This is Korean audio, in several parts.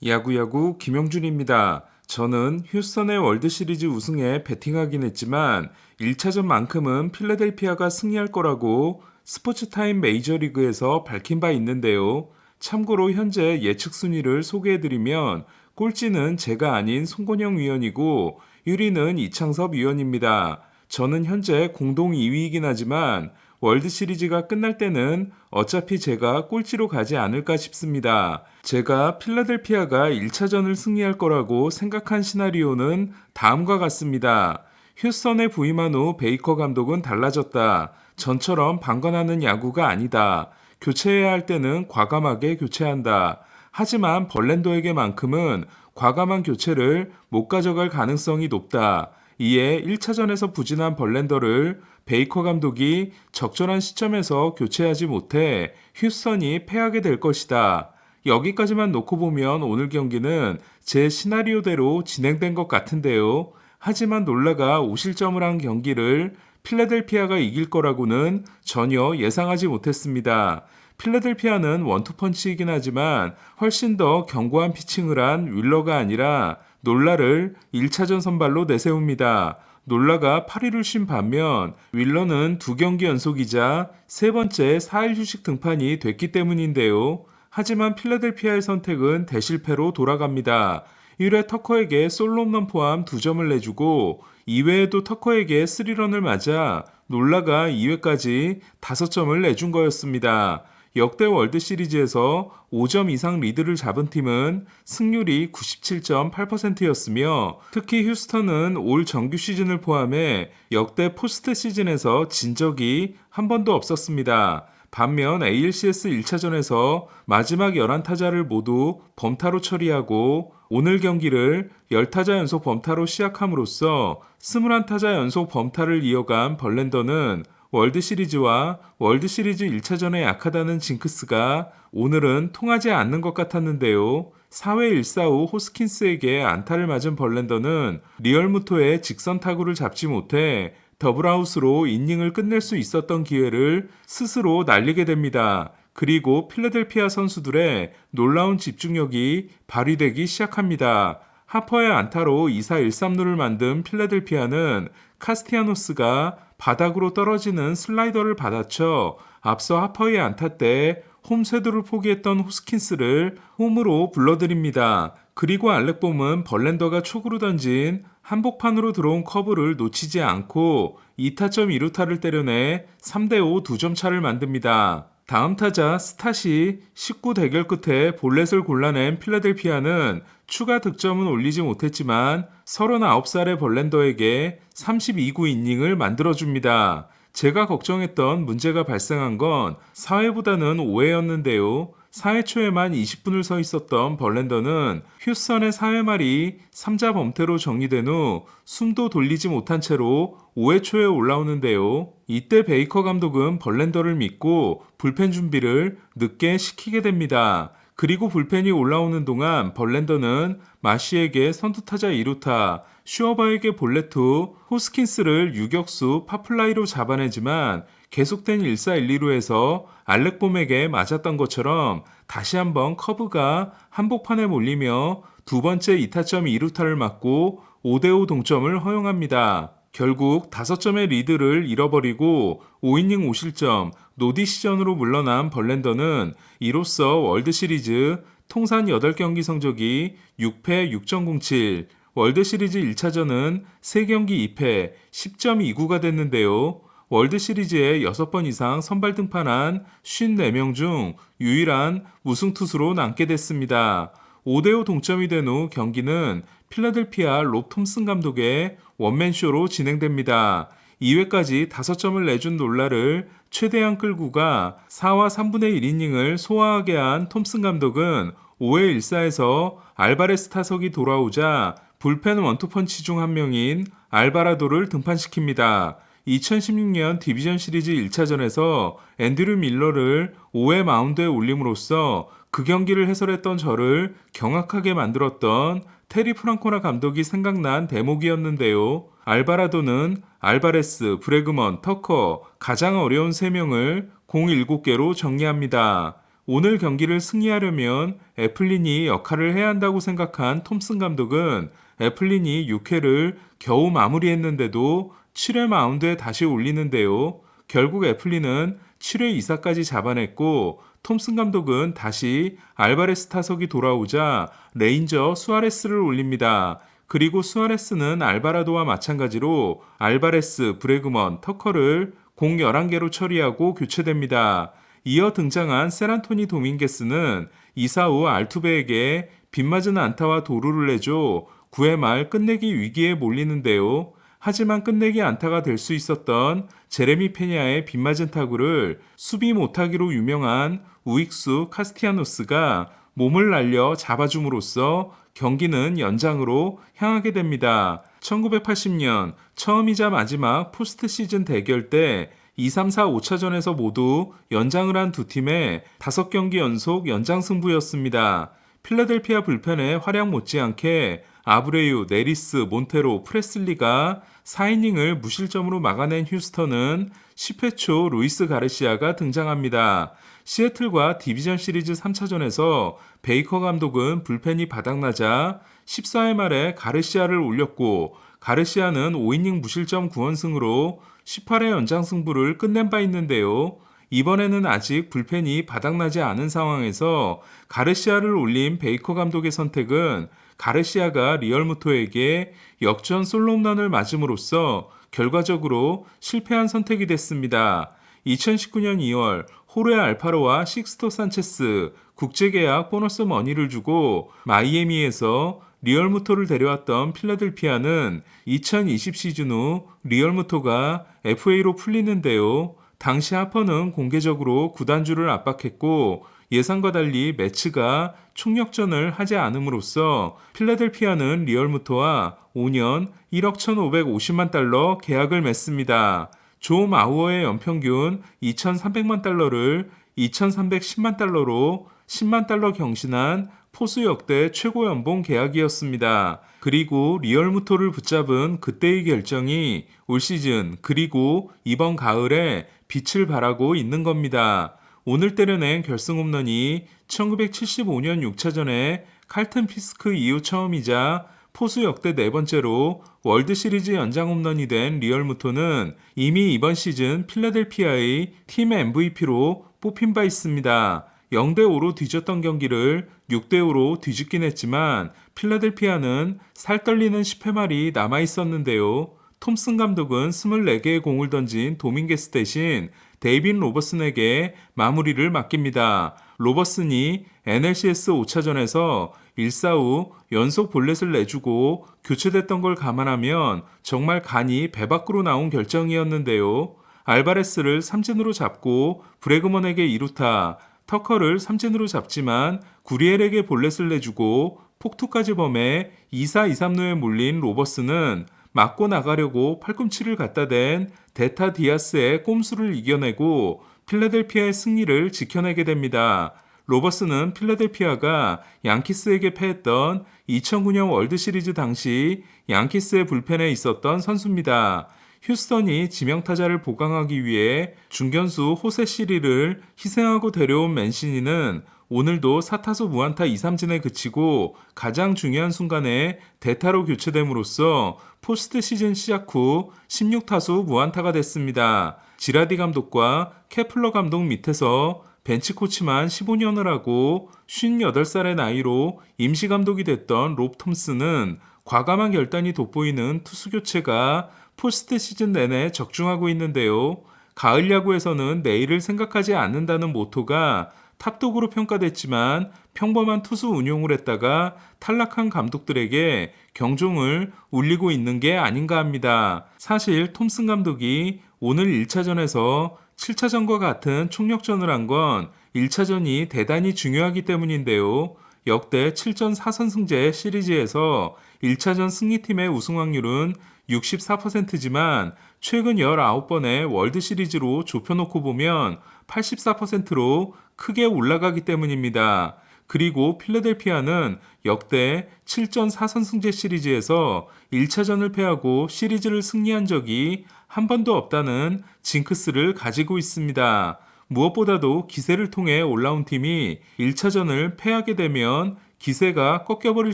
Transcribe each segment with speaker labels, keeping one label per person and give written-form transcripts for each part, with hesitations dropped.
Speaker 1: 야구야구 김영준입니다. 저는 휴스턴의 월드시리즈 우승에 베팅하긴 했지만 1차전만큼은 필라델피아가 승리할 거라고 스포츠타임 메이저리그에서 밝힌 바 있는데요. 참고로 현재 예측 순위를 소개해드리면 꼴찌는 제가 아닌 송건영 위원이고 1위는 이창섭 위원입니다. 저는 현재 공동 2위이긴 하지만 월드시리즈가 끝날 때는 어차피 제가 꼴찌로 가지 않을까 싶습니다. 제가 필라델피아가 1차전을 승리할 거라고 생각한 시나리오는 다음과 같습니다. 휴스턴에 부임한 후 베이커 감독은 달라졌다. 전처럼 방관하는 야구가 아니다. 교체해야 할 때는 과감하게 교체한다. 하지만 벌랜더에게만큼은 과감한 교체를 못 가져갈 가능성이 높다. 이에 1차전에서 부진한 벌랜더를 베이커 감독이 적절한 시점에서 교체하지 못해 휴스턴이 패하게 될 것이다. 여기까지만 놓고 보면 오늘 경기는 제 시나리오대로 진행된 것 같은데요. 하지만 놀라가 5실점을 한 경기를 필라델피아가 이길 거라고는 전혀 예상하지 못했습니다. 필라델피아는 원투펀치이긴 하지만 훨씬 더 견고한 피칭을 한 윌러가 아니라 놀라를 1차전 선발로 내세웁니다. 놀라가 8위를 쉰 반면 윌러는 2경기 연속이자 세 번째 4일 휴식 등판이 됐기 때문인데요. 하지만 필라델피아의 선택은 대실패로 돌아갑니다. 1회 터커에게 솔로 홈런 포함 2점을 내주고 2회에도 터커에게 3런을 맞아 놀라가 2회까지 5점을 내준 거였습니다. 역대 월드시리즈에서 5점 이상 리드를 잡은 팀은 승률이 97.8%였으며 특히 휴스턴은 올 정규 시즌을 포함해 역대 포스트 시즌에서 진 적이 한 번도 없었습니다. 반면 ALCS 1차전에서 마지막 11타자를 모두 범타로 처리하고 오늘 경기를 10타자 연속 범타로 시작함으로써 21타자 연속 범타를 이어간 벌랜더는 월드시리즈와 월드시리즈 1차전에 약하다는 징크스가 오늘은 통하지 않는 것 같았는데요. 4회 1사 후 호스킨스에게 안타를 맞은 벌랜더는 리얼무토의 직선 타구를 잡지 못해 더블아웃으로 이닝을 끝낼 수 있었던 기회를 스스로 날리게 됩니다. 그리고 필라델피아 선수들의 놀라운 집중력이 발휘되기 시작합니다. 하퍼의 안타로 2사 1삼루를 만든 필라델피아는 카스티아노스가 바닥으로 떨어지는 슬라이더를 받아쳐 앞서 하퍼의 안타 때 홈 쇄도를 포기했던 호스킨스를 홈으로 불러들입니다. 그리고 알렉봄은 벌랜더가 초구로 던진 한복판으로 들어온 커브를 놓치지 않고 2타점 2루타를 때려내 3대5 2점 차를 만듭니다. 다음 타자 스탓이 19 대결 끝에 볼넷을 골라낸 필라델피아는 추가 득점은 올리지 못했지만 39살의 벌랜더에게 32구 이닝을 만들어줍니다. 제가 걱정했던 문제가 발생한 건 4회보다는 5회였는데요. 4회 초에만 20분을 서 있었던 벌랜더는 휴스턴의 4회 말이 3자 범퇴로 정리된 후 숨도 돌리지 못한 채로 5회 초에 올라오는데요. 이때 베이커 감독은 벌랜더를 믿고 불펜 준비를 늦게 시키게 됩니다. 그리고 불펜이 올라오는 동안 벌랜더는 마시에게 선두타자 2루타, 슈어바에게 볼넷투, 호스킨스를 유격수 파플라이로 잡아내지만 계속된 1사 1, 2루에서 알렉봄에게 맞았던 것처럼 다시 한번 커브가 한복판에 몰리며 두 번째 2타점 2루타를 맞고 5대5 동점을 허용합니다. 결국 5점의 리드를 잃어버리고 5이닝 5실점, 노디시전으로 물러난 벌랜더는 이로써 월드시리즈 통산 8경기 성적이 6패 6.07, 월드시리즈 1차전은 3경기 2패 10.29가 됐는데요. 월드시리즈에 6번 이상 선발 등판한 54명 중 유일한 우승 투수로 남게 됐습니다. 5대5 동점이 된 후 경기는 필라델피아 롭 톰슨 감독의 원맨쇼로 진행됩니다. 2회까지 5점을 내준 놀라를 최대한 끌고 가 4와 3분의 1이닝을 소화하게 한 톰슨 감독은 5회 1사에서 알바레스 타석이 돌아오자 불펜 원투펀치 중 한 명인 알바라도를 등판시킵니다. 2016년 디비전 시리즈 1차전에서 앤드류 밀러를 5회 마운드에 올림으로써 그 경기를 해설했던 저를 경악하게 만들었던 테리 프랑코나 감독이 생각난 대목이었는데요. 알바라도는 알바레스, 브래그먼, 터커 가장 어려운 3명을 공 7개로 정리합니다. 오늘 경기를 승리하려면 애플린이 역할을 해야 한다고 생각한 톰슨 감독은 애플린이 6회를 겨우 마무리했는데도 7회 마운드에 다시 올리는데요. 결국 애플린은 7회 2사까지 잡아냈고 톰슨 감독은 다시 알바레스 타석이 돌아오자 레인저 수아레스를 올립니다. 그리고 수아레스는 알바라도와 마찬가지로 알바레스, 브래그먼, 터커를 공 11개로 처리하고 교체됩니다. 이어 등장한 세란토니 도밍게스는 2사 후 알투베에게 빗맞은 안타와 도루를 내줘 9회 말 끝내기 위기에 몰리는데요. 하지만 끝내기 안타가 될 수 있었던 제레미 페냐의 빗맞은 타구를 수비 못하기로 유명한 우익수 카스티아노스가 몸을 날려 잡아줌으로써 경기는 연장으로 향하게 됩니다. 1980년 처음이자 마지막 포스트 시즌 대결 때 2, 3, 4, 5차전에서 모두 연장을 한 두 팀의 5경기 연속 연장 승부였습니다. 필라델피아 불펜의 활약 못지않게 아브레유, 네리스, 몬테로, 프레슬리가 4이닝을 무실점으로 막아낸 휴스턴은 10회 초 루이스 가르시아가 등장합니다. 시애틀과 디비전 시리즈 3차전에서 베이커 감독은 불펜이 바닥나자 14회 말에 가르시아를 올렸고 가르시아는 5이닝 무실점 9원승으로 18회 연장 승부를 끝낸 바 있는데요. 이번에는 아직 불펜이 바닥나지 않은 상황에서 가르시아를 올린 베이커 감독의 선택은 가르시아가 리얼무토에게 역전 솔로홈런을 맞음으로써 결과적으로 실패한 선택이 됐습니다. 2019년 2월 호르에 알파로와 식스토 산체스 국제계약 보너스 머니를 주고 마이애미에서 리얼무토를 데려왔던 필라델피아는 2020 시즌 후 리얼무토가 FA로 풀리는데요. 당시 하퍼는 공개적으로 구단주를 압박했고 예상과 달리 매츠가 총력전을 하지 않음으로써 필라델피아는 리얼무토와 5년 1억 1,550만 달러 계약을 맺습니다. 조 마우어의 연평균 2,300만 달러를 2,310만 달러로 10만 달러 경신한 포수 역대 최고 연봉 계약이었습니다. 그리고 리얼무토를 붙잡은 그때의 결정이 올 시즌 그리고 이번 가을에 빛을 발하고 있는 겁니다. 오늘 때려낸 결승 홈런이 1975년 6차전에 칼튼 피스크 이후 처음이자 포수 역대 네 번째로 월드시리즈 연장 홈런이 된 리얼무토는 이미 이번 시즌 필라델피아의 팀 MVP로 뽑힌 바 있습니다. 0대5로 뒤졌던 경기를 6대5로 뒤집긴 했지만 필라델피아는 살떨리는 10회 말이 남아있었는데요. 톰슨 감독은 24개의 공을 던진 도밍게스 대신 데이빈 로버슨에게 마무리를 맡깁니다. 로버슨이 NLCS 5차전에서 1사 후 연속 볼넷을 내주고 교체됐던 걸 감안하면 정말 간이 배 밖으로 나온 결정이었는데요. 알바레스를 삼진으로 잡고 브래그먼에게 2루타, 터커를 삼진으로 잡지만 구리엘에게 볼넷을 내주고 폭투까지 범해 2사 2삼루에 몰린 로버슨은 맞고 나가려고 팔꿈치를 갖다 댄 데타 디아스의 꼼수를 이겨내고 필라델피아의 승리를 지켜내게 됩니다. 로버슨은 필라델피아가 양키스에게 패했던 2009년 월드시리즈 당시 양키스의 불펜에 있었던 선수입니다. 휴스턴이 지명타자를 보강하기 위해 중견수 호세 시리를 희생하고 데려온 맨시니는 오늘도 4타수 무안타 2삼진에 그치고 가장 중요한 순간에 대타로 교체됨으로써 포스트 시즌 시작 후 16타수 무안타가 됐습니다. 지라디 감독과 케플러 감독 밑에서 벤치 코치만 15년을 하고 58살의 나이로 임시 감독이 됐던 롭 톰슨은 과감한 결단이 돋보이는 투수 교체가 포스트 시즌 내내 적중하고 있는데요. 가을 야구에서는 내일을 생각하지 않는다는 모토가 탑독으로 평가됐지만 평범한 투수 운용을 했다가 탈락한 감독들에게 경종을 울리고 있는 게 아닌가 합니다. 사실 톰슨 감독이 오늘 1차전에서 7차전과 같은 총력전을 한 건 1차전이 대단히 중요하기 때문인데요. 역대 7전 4선승제 시리즈에서 1차전 승리팀의 우승 확률은 64%지만 최근 19번의 월드시리즈로 좁혀놓고 보면 84%로 크게 올라가기 때문입니다. 그리고 필라델피아는 역대 7전 4선승제 시리즈에서 1차전을 패하고 시리즈를 승리한 적이 한 번도 없다는 징크스를 가지고 있습니다. 무엇보다도 기세를 통해 올라온 팀이 1차전을 패하게 되면 기세가 꺾여버릴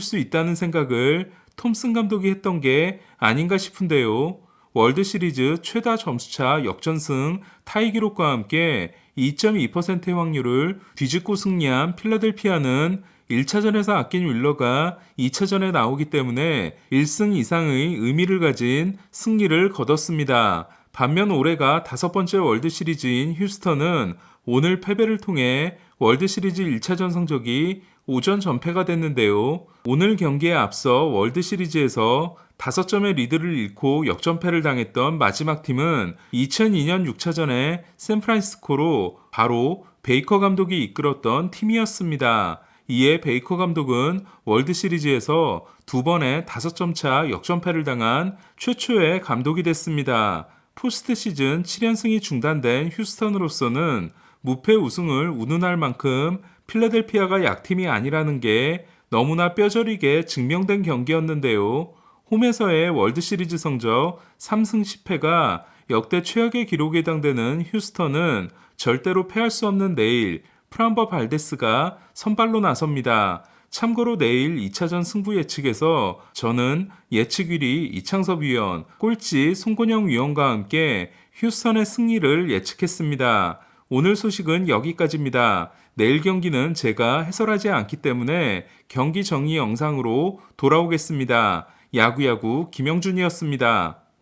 Speaker 1: 수 있다는 생각을 톰슨 감독이 했던 게 아닌가 싶은데요. 월드시리즈 최다 점수차 역전승 타이 기록과 함께 2.2%의 확률을 뒤집고 승리한 필라델피아는 1차전에서 아낀 윌러가 2차전에 나오기 때문에 1승 이상의 의미를 가진 승리를 거뒀습니다. 반면 올해가 5번째 월드시리즈인 휴스턴은 오늘 패배를 통해 월드시리즈 1차전 성적이 5전 전패가 됐는데요. 오늘 경기에 앞서 월드시리즈에서 5점의 리드를 잃고 역전패를 당했던 마지막 팀은 2002년 6차전에 샌프란시스코로 바로 베이커 감독이 이끌었던 팀이었습니다. 이에 베이커 감독은 월드시리즈에서 2번의 5점 차 역전패를 당한 최초의 감독이 됐습니다. 포스트 시즌 7연승이 중단된 휴스턴으로서는 무패 우승을 운운할 만큼 필라델피아가 약팀이 아니라는 게 너무나 뼈저리게 증명된 경기였는데요. 홈에서의 월드시리즈 성적 3승 10패가 역대 최악의 기록에 해당되는 휴스턴은 절대로 패할 수 없는 내일 프람버 발데스가 선발로 나섭니다. 참고로 내일 2차전 승부 예측에서 저는 예측 1위 이창섭 위원, 꼴찌 송건영 위원과 함께 휴스턴의 승리를 예측했습니다. 오늘 소식은 여기까지입니다. 내일 경기는 제가 해설하지 않기 때문에 경기 정리 영상으로 돌아오겠습니다. 야구야구 김영준이었습니다.